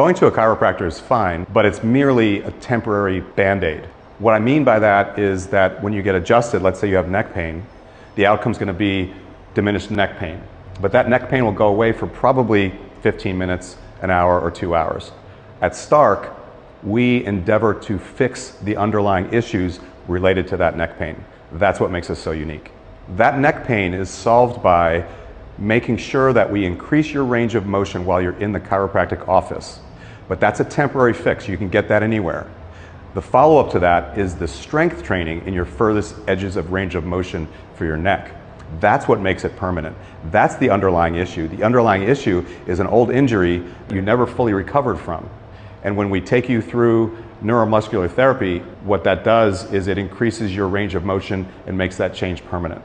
Going to a chiropractor is fine, but it's merely a temporary band-aid. What I mean by that is that when you get adjusted, let's say you have neck pain, the outcome is going to be diminished neck pain. But that neck pain will go away for probably 15 minutes, an hour, or 2 hours. At Stark, we endeavor to fix the underlying issues related to that neck pain. That's what makes us so unique. That neck pain is solved by making sure that we increase your range of motion while you're in the chiropractic office. But that's a temporary fix. You can get that anywhere. The follow-up to that is the strength training in your furthest edges of range of motion for your neck. That's what makes it permanent. That's the underlying issue. The underlying issue is an old injury you never fully recovered from. And when we take you through neuromuscular therapy, what that does is it increases your range of motion and makes that change permanent.